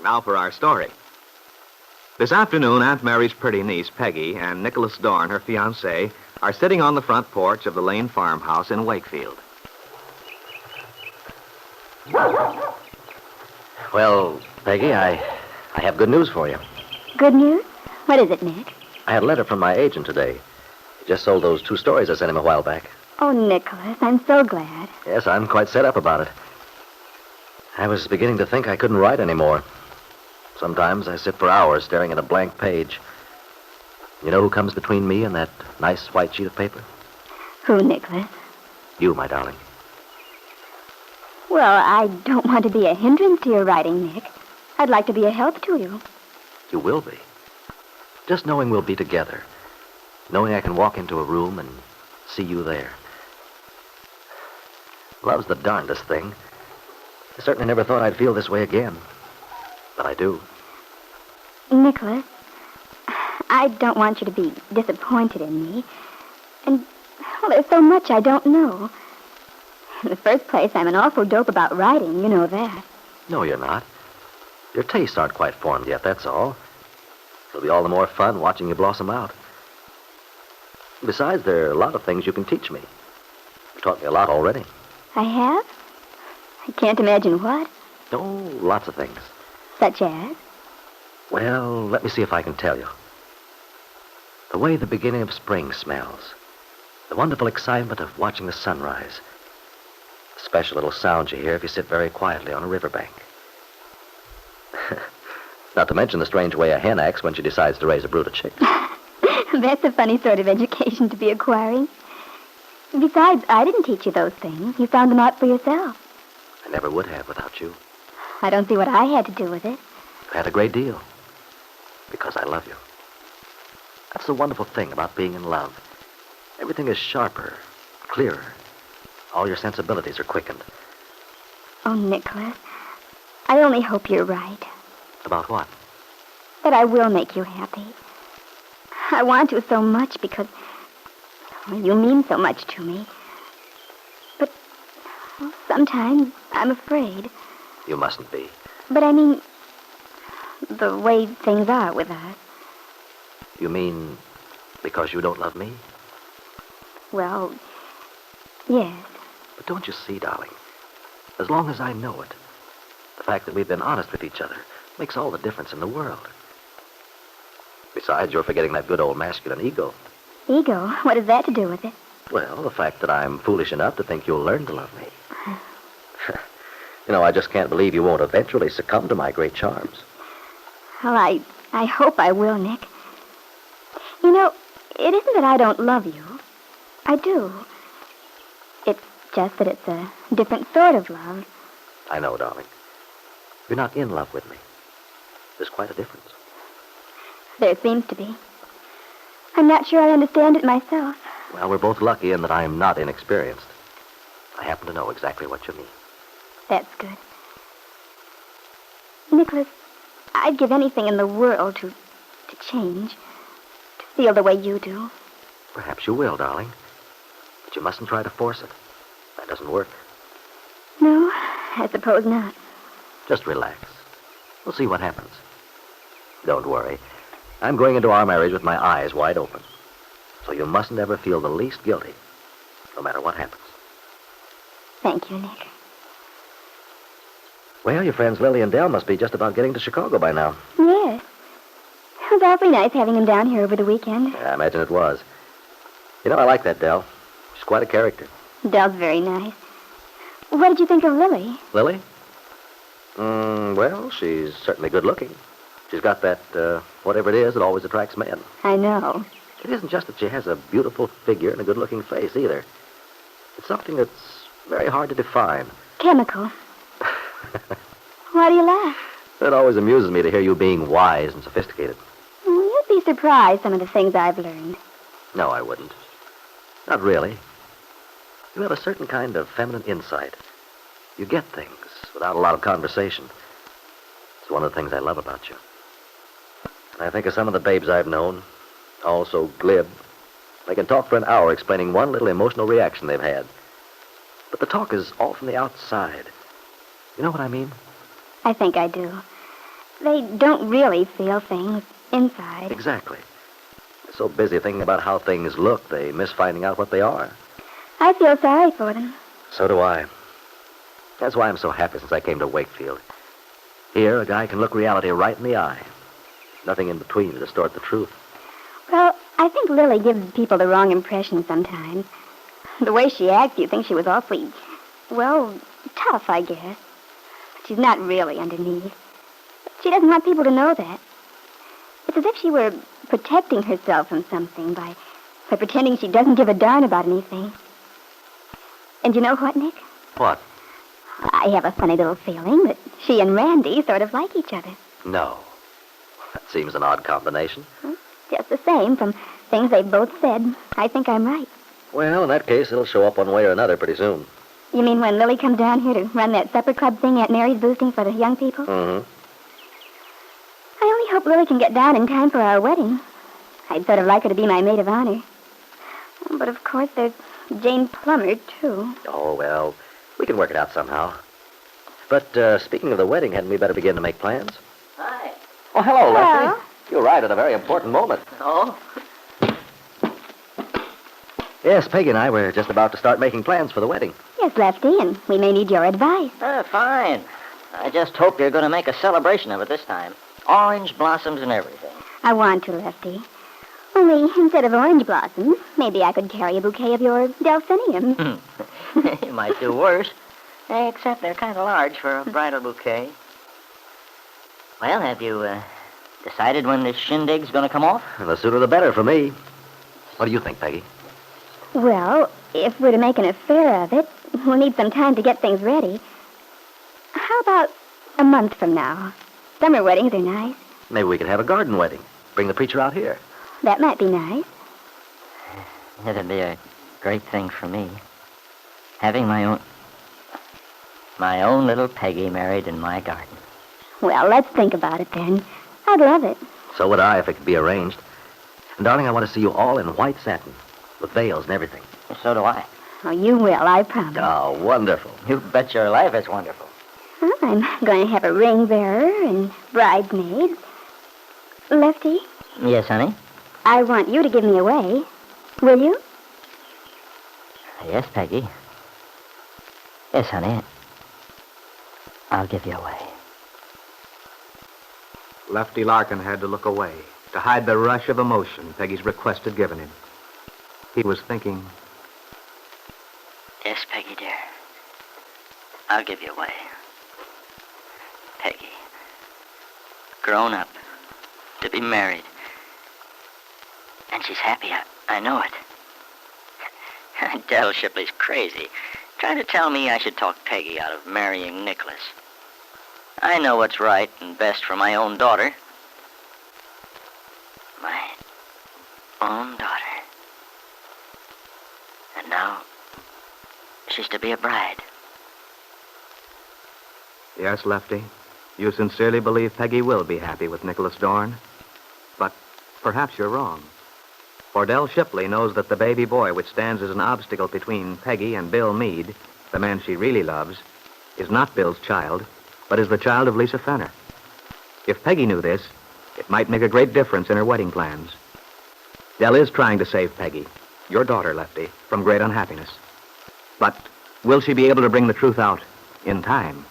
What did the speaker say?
Now for our story. This afternoon, Aunt Mary's pretty niece, Peggy, and Nicholas Dorn, her fiancé, are sitting on the front porch of the Lane farmhouse in Wakefield. Well, Peggy, I have good news for you. Good news? What is it, Nick? I had a letter from my agent today. He just sold those 2 stories I sent him a while back. Oh, Nicholas, I'm so glad. Yes, I'm quite set up about it. I was beginning to think I couldn't write anymore. Sometimes I sit for hours staring at a blank page. You know who comes between me and that nice white sheet of paper? Who, Nicholas? You, my darling. Well, I don't want to be a hindrance to your writing, Nick. I'd like to be a help to you. You will be. Just knowing we'll be together. Knowing I can walk into a room and see you there. Love's the darndest thing. I certainly never thought I'd feel this way again. But I do. Nicholas, I don't want you to be disappointed in me. And, well, there's so much I don't know. In the first place, I'm an awful dope about writing. You know that. No, you're not. Your tastes aren't quite formed yet, that's all. It'll be all the more fun watching you blossom out. Besides, there are a lot of things you can teach me. You've taught me a lot already. I have? I can't imagine what. Oh, lots of things. Such as? Well, let me see if I can tell you. The way the beginning of spring smells. The wonderful excitement of watching the sunrise. The special little sound you hear if you sit very quietly on a riverbank. Not to mention the strange way a hen acts when she decides to raise a brood of chicks. That's a funny sort of education to be acquiring. Besides, I didn't teach you those things. You found them out for yourself. I never would have without you. I don't see what I had to do with it. I've had a great deal. Because I love you. That's the wonderful thing about being in love. Everything is sharper, clearer. All your sensibilities are quickened. Oh, Nicholas, I only hope you're right. About what? That I will make you happy. I want to so much because, well, you mean so much to me. But, well, sometimes I'm afraid. You mustn't be. But I mean, the way things are with us. You mean because you don't love me? Well, yes. But don't you see, darling? As long as I know it, the fact that we've been honest with each other makes all the difference in the world. Besides, you're forgetting that good old masculine ego. Ego? What has that to do with it? Well, the fact that I'm foolish enough to think you'll learn to love me. You know, I just can't believe you won't eventually succumb to my great charms. Well, I hope I will, Nick. You know, it isn't that I don't love you. I do. It's just that it's a different sort of love. I know, darling. You're not in love with me. There's quite a difference. There seems to be. I'm not sure I understand it myself. Well, we're both lucky in that I am not inexperienced. I happen to know exactly what you mean. That's good. Nicholas, I'd give anything in the world to change. To feel the way you do. Perhaps you will, darling. But you mustn't try to force it. That doesn't work. No, I suppose not. Just relax. We'll see what happens. Don't worry. I'm going into our marriage with my eyes wide open. So you mustn't ever feel the least guilty, no matter what happens. Thank you, Nick. Well, your friends Lily and Dell must be just about getting to Chicago by now. Yes. It was awfully nice having him down here over the weekend. Yeah, I imagine it was. You know, I like that Dell. She's quite a character. Dell's very nice. What did you think of Lily? Lily? Well, she's certainly good looking. She's got that, whatever it is that always attracts men. I know. It isn't just that she has a beautiful figure and a good-looking face, either. It's something that's very hard to define. Chemical. Why do you laugh? It always amuses me to hear you being wise and sophisticated. You'd be surprised some of the things I've learned. No, I wouldn't. Not really. You have a certain kind of feminine insight. You get things without a lot of conversation. It's one of the things I love about you. And I think of some of the babes I've known, all so glib. They can talk for an hour explaining one little emotional reaction they've had. But the talk is all from the outside. You know what I mean? I think I do. They don't really feel things inside. Exactly. They're so busy thinking about how things look, they miss finding out what they are. I feel sorry for them. So do I. That's why I'm so happy since I came to Wakefield. Here, a guy can look reality right in the eye. Nothing in between to distort the truth. Well, I think Lily gives people the wrong impression sometimes. The way she acts, you think she was awfully, well, tough, I guess. But she's not really underneath. She doesn't want people to know that. It's as if she were protecting herself from something by pretending she doesn't give a darn about anything. And you know what, Nick? What? I have a funny little feeling that she and Randy sort of like each other. No. That seems an odd combination. Just the same, from things they've both said, I think I'm right. Well, in that case, it'll show up one way or another pretty soon. You mean when Lily comes down here to run that supper club thing Aunt Mary's boosting for the young people? Mm-hmm. I only hope Lily can get down in time for our wedding. I'd sort of like her to be my maid of honor. But of course, there's Jane Plummer, too. Oh, well, we can work it out somehow. But speaking of the wedding, hadn't we better begin to make plans? Hi. Oh, hello, Hello. Lefty. You arrived at a very important moment. Oh? Yes, Peggy and I were just about to start making plans for the wedding. Yes, Lefty, and we may need your advice. Fine. I just hope you're going to make a celebration of it this time. Orange blossoms and everything. I want to, Lefty. Only, instead of orange blossoms, maybe I could carry a bouquet of your delphiniums. You might do worse. Except they're kind of large for a bridal bouquet. Well, have you decided when this shindig's going to come off? And the sooner the better for me. What do you think, Peggy? Well, if we're to make an affair of it, we'll need some time to get things ready. How about a month from now? Summer weddings are nice. Maybe we could have a garden wedding. Bring the preacher out here. That might be nice. It'd be a great thing for me. Having my own little Peggy married in my garden. Well, let's think about it then. I'd love it. So would I if it could be arranged. And, darling, I want to see you all in white satin, with veils and everything. So do I. Oh, you will, I promise. Oh, wonderful. You bet your life it's wonderful. Well, I'm going to have a ring bearer and bridesmaids. Lefty, Yes, honey? I want you to give me away. Will you? Yes, Peggy. Yes, honey. I'll give you away. Lefty Larkin had to look away to hide the rush of emotion Peggy's request had given him. He was thinking, Yes, Peggy, dear. I'll give you away. Peggy. Grown up. To be married. And she's happy. I know it. Del Shipley's crazy. Trying to tell me I should talk Peggy out of marrying Nicholas. I know what's right and best for my own daughter. My own daughter. And now, she's to be a bride. yes, Lefty, you sincerely believe Peggy will be happy with Nicholas Dorn. But perhaps you're wrong. For Del Shipley knows that the baby boy which stands as an obstacle between Peggy and Bill Meade, the man she really loves, is not Bill's child, but is the child of Lisa Fenner. If Peggy knew this, it might make a great difference in her wedding plans. Del is trying to save Peggy, your daughter, Lefty, from great unhappiness. But will she be able to bring the truth out in time?